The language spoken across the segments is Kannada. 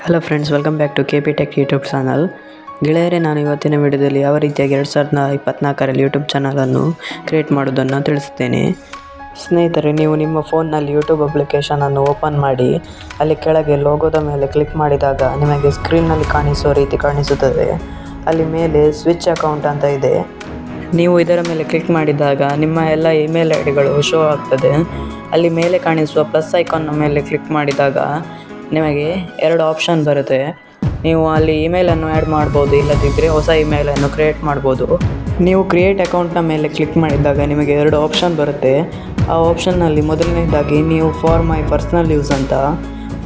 Hello friends, welcome back to KP Tech YouTube channel. ಗೆಳೆಯರೇ, ನಾನು ಇವತ್ತಿನ ವಿಡಿಯೋದಲ್ಲಿ ಯಾವ ರೀತಿಯಾಗಿ 2024ರಲ್ಲಿ ಯೂಟ್ಯೂಬ್ ಚಾನಲನ್ನು ಕ್ರಿಯೇಟ್ ಮಾಡೋದನ್ನು ತಿಳಿಸುತ್ತೇನೆ. ಸ್ನೇಹಿತರೆ, ನೀವು ನಿಮ್ಮ ಫೋನ್ನಲ್ಲಿ ಯೂಟ್ಯೂಬ್ ಅಪ್ಲಿಕೇಶನನ್ನು ಓಪನ್ ಮಾಡಿ ಅಲ್ಲಿ ಕೆಳಗೆ ಲೋಗೋದ ಮೇಲೆ ಕ್ಲಿಕ್ ಮಾಡಿದಾಗ ನಿಮಗೆ ಸ್ಕ್ರೀನ್ನಲ್ಲಿ ಕಾಣಿಸುವ ರೀತಿ ಕಾಣಿಸುತ್ತದೆ. ಅಲ್ಲಿ ಮೇಲೆ ಸ್ವಿಚ್ ಅಕೌಂಟ್ ಅಂತ ಇದೆ. ನೀವು ಇದರ ಮೇಲೆ ಕ್ಲಿಕ್ ಮಾಡಿದಾಗ ನಿಮ್ಮ ಎಲ್ಲ ಇಮೇಲ್ ಐಡಿಗಳು ಶೋ ಆಗ್ತದೆ. ಅಲ್ಲಿ ಮೇಲೆ ಕಾಣಿಸುವ ಪ್ಲಸ್ ಐಕಾನ್ನ ಮೇಲೆ ಕ್ಲಿಕ್ ಮಾಡಿದಾಗ ನಿಮಗೆ 2 ಆಪ್ಷನ್ ಬರುತ್ತೆ. ನೀವು ಅಲ್ಲಿ ಇಮೇಲನ್ನು ಆ್ಯಡ್ ಮಾಡ್ಬೋದು, ಇಲ್ಲದಿದ್ದರೆ ಹೊಸ ಇಮೇಲನ್ನು ಕ್ರಿಯೇಟ್ ಮಾಡ್ಬೋದು. ನೀವು ಕ್ರಿಯೇಟ್ ಅಕೌಂಟ್ನ ಮೇಲೆ ಕ್ಲಿಕ್ ಮಾಡಿದಾಗ ನಿಮಗೆ 2 ಆಪ್ಷನ್ ಬರುತ್ತೆ. ಆ ಆಪ್ಷನ್ನಲ್ಲಿ ಮೊದಲನೇದಾಗಿ ನೀವು ಫಾರ್ ಮೈ ಪರ್ಸ್ನಲ್ ಯೂಸ್ ಅಂತ,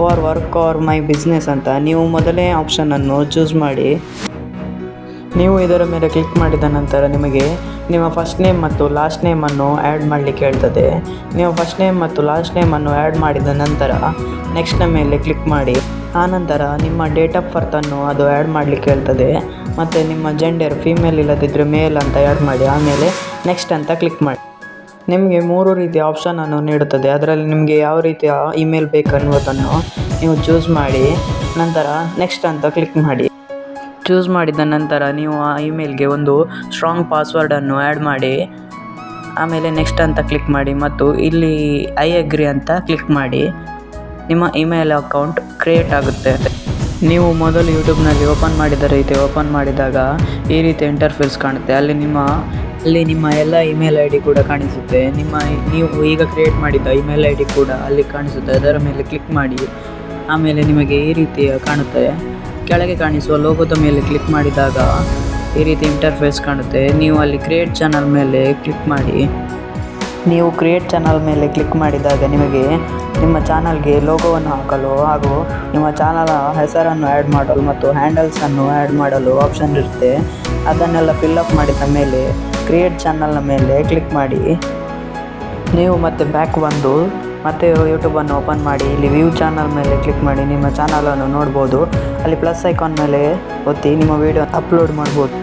for work R my business ಅಂತ ನೀವು ಮೊದಲನೇ ಆಪ್ಷನನ್ನು ಚೂಸ್ ಮಾಡಿ. ನೀವು ಇದರ ಮೇಲೆ ಕ್ಲಿಕ್ ಮಾಡಿದ ನಂತರ ನಿಮಗೆ ನಿಮ್ಮ ಫಸ್ಟ್ ನೇಮ್ ಮತ್ತು ಲಾಸ್ಟ್ ನೇಮನ್ನು ಆ್ಯಡ್ ಮಾಡಲಿಕ್ಕೆ ಹೇಳ್ತದೆ. ನೀವು ಫಸ್ಟ್ ನೇಮ್ ಮತ್ತು ಲಾಸ್ಟ್ ನೇಮನ್ನು ಆ್ಯಡ್ ಮಾಡಿದ ನಂತರ ನೆಕ್ಸ್ಟ್ನ ಮೇಲೆ ಕ್ಲಿಕ್ ಮಾಡಿ. ಆನಂತರ ನಿಮ್ಮ ಡೇಟ್ ಆಫ್ ಬರ್ತನ್ನು ಅದು ಆ್ಯಡ್ ಮಾಡಲಿಕ್ಕೆ ಹೇಳ್ತದೆ. ಮತ್ತು ನಿಮ್ಮ ಜೆಂಡರ್ ಫೀಮೇಲ್ ಇಲ್ಲದಿದ್ದರೆ ಮೇಲ್ ಅಂತ ಆ್ಯಡ್ ಮಾಡಿ. ಆಮೇಲೆ ನೆಕ್ಸ್ಟ್ ಅಂತ ಕ್ಲಿಕ್ ಮಾಡಿ. ನಿಮಗೆ 3 ರೀತಿಯ ಆಪ್ಷನನ್ನು ನೀಡುತ್ತದೆ. ಅದರಲ್ಲಿ ನಿಮಗೆ ಯಾವ ರೀತಿಯ ಇಮೇಲ್ ಬೇಕನ್ನುವುದನ್ನು ನೀವು ಚೂಸ್ ಮಾಡಿ. ನಂತರ ನೆಕ್ಸ್ಟ್ ಅಂತ ಕ್ಲಿಕ್ ಮಾಡಿ. ಚೂಸ್ ಮಾಡಿದ ನಂತರ ನೀವು ಆ ಇಮೇಲ್ಗೆ ಒಂದು ಸ್ಟ್ರಾಂಗ್ ಪಾಸ್ವರ್ಡನ್ನು ಆ್ಯಡ್ ಮಾಡಿ. ಆಮೇಲೆ ನೆಕ್ಸ್ಟ್ ಅಂತ ಕ್ಲಿಕ್ ಮಾಡಿ ಮತ್ತು ಇಲ್ಲಿ ಐ ಅಗ್ರಿ ಅಂತ ಕ್ಲಿಕ್ ಮಾಡಿ. ನಿಮ್ಮ ಇಮೇಲ್ ಅಕೌಂಟ್ ಕ್ರಿಯೇಟ್ ಆಗುತ್ತೆ. ನೀವು ಮೊದಲು ಯೂಟ್ಯೂಬ್ನಲ್ಲಿ ಓಪನ್ ಮಾಡಿದ ರೀತಿ ಓಪನ್ ಮಾಡಿದಾಗ ಈ ರೀತಿ ಇಂಟರ್ಫೇಸ್ ಕಾಣುತ್ತೆ. ಅಲ್ಲಿ ನಿಮ್ಮ ಎಲ್ಲ ಇಮೇಲ್ ಐ ಡಿ ಕೂಡ ಕಾಣಿಸುತ್ತೆ. ನೀವು ಈಗ ಕ್ರಿಯೇಟ್ ಮಾಡಿದ ಇಮೇಲ್ ಐ ಡಿ ಕೂಡ ಅಲ್ಲಿ ಕಾಣಿಸುತ್ತೆ. ಅದರ ಮೇಲೆ ಕ್ಲಿಕ್ ಮಾಡಿ. ಆಮೇಲೆ ನಿಮಗೆ ಈ ರೀತಿ ಕಾಣುತ್ತೆ. ಕೆಳಗೆ ಕಾಣಿಸುವ ಲೋಗೋದ ಮೇಲೆ ಕ್ಲಿಕ್ ಮಾಡಿದಾಗ ಈ ರೀತಿ ಇಂಟರ್ಫೇಸ್ ಕಾಣುತ್ತೆ. ನೀವು ಅಲ್ಲಿ ಕ್ರಿಯೇಟ್ ಚಾನಲ್ ಮೇಲೆ ಕ್ಲಿಕ್ ಮಾಡಿ. ನೀವು ಕ್ರಿಯೇಟ್ ಚಾನಲ್ ಮೇಲೆ ಕ್ಲಿಕ್ ಮಾಡಿದಾಗ ನಿಮಗೆ ನಿಮ್ಮ ಚಾನಲ್ಗೆ ಲೋಗೋವನ್ನು ಹಾಕಲು ಹಾಗೂ ನಿಮ್ಮ ಚಾನಲ್ ಹೆಸರನ್ನು ಆ್ಯಡ್ ಮಾಡಲು ಮತ್ತು ಹ್ಯಾಂಡಲ್ಸನ್ನು ಆ್ಯಡ್ ಮಾಡಲು ಆಪ್ಷನ್ ಇರುತ್ತೆ. ಅದನ್ನೆಲ್ಲ ಫಿಲ್ಅಪ್ ಮಾಡಿದ ಮೇಲೆ ಕ್ರಿಯೇಟ್ ಚಾನಲ್ನ ಮೇಲೆ ಕ್ಲಿಕ್ ಮಾಡಿ. ನೀವು ಮತ್ತೆ ಬ್ಯಾಕ್ ಬಂದು ಮತ್ತೆ ಯೂಟ್ಯೂಬನ್ನು ಓಪನ್ ಮಾಡಿ. ಇಲ್ಲಿ ವ್ಯೂ ಚಾನಲ್ ಮೇಲೆ ಕ್ಲಿಕ್ ಮಾಡಿ ನಿಮ್ಮ ಚಾನಲನ್ನು ನೋಡ್ಬೋದು. ಅಲ್ಲಿ ಪ್ಲಸ್ ಐಕಾನ್ ಮೇಲೆ ಒತ್ತಿ ನಿಮ್ಮ ವಿಡಿಯೋ ಅಪ್ಲೋಡ್ ಮಾಡ್ಬೋದು.